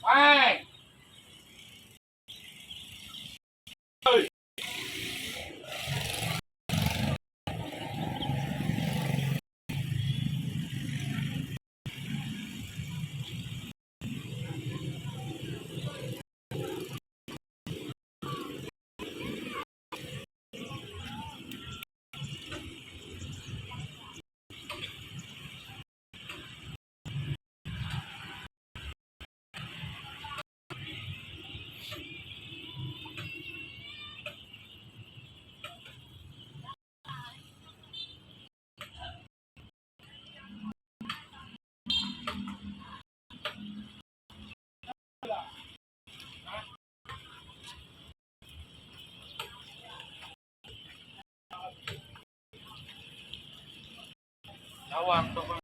Ai. Lawak tu kan.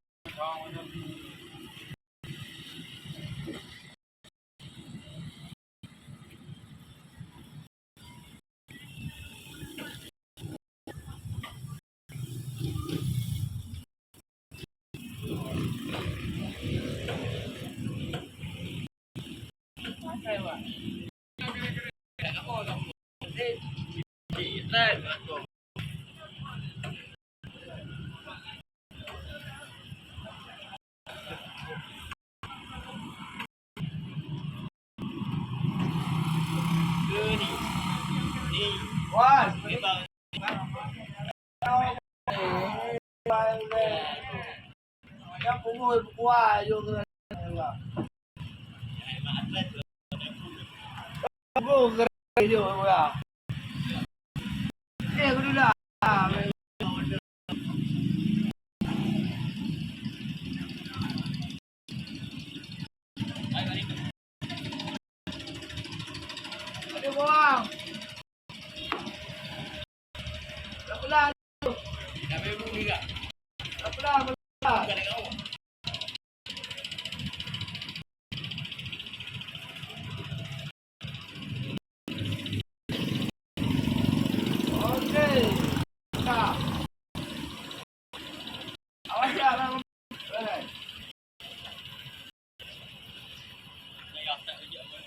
Wan, các cũng ngồi qua vô người vô người vô à cái cái đó là đi qua Lapla Lapla okay nah awas ya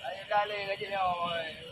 ayo kali gaji ni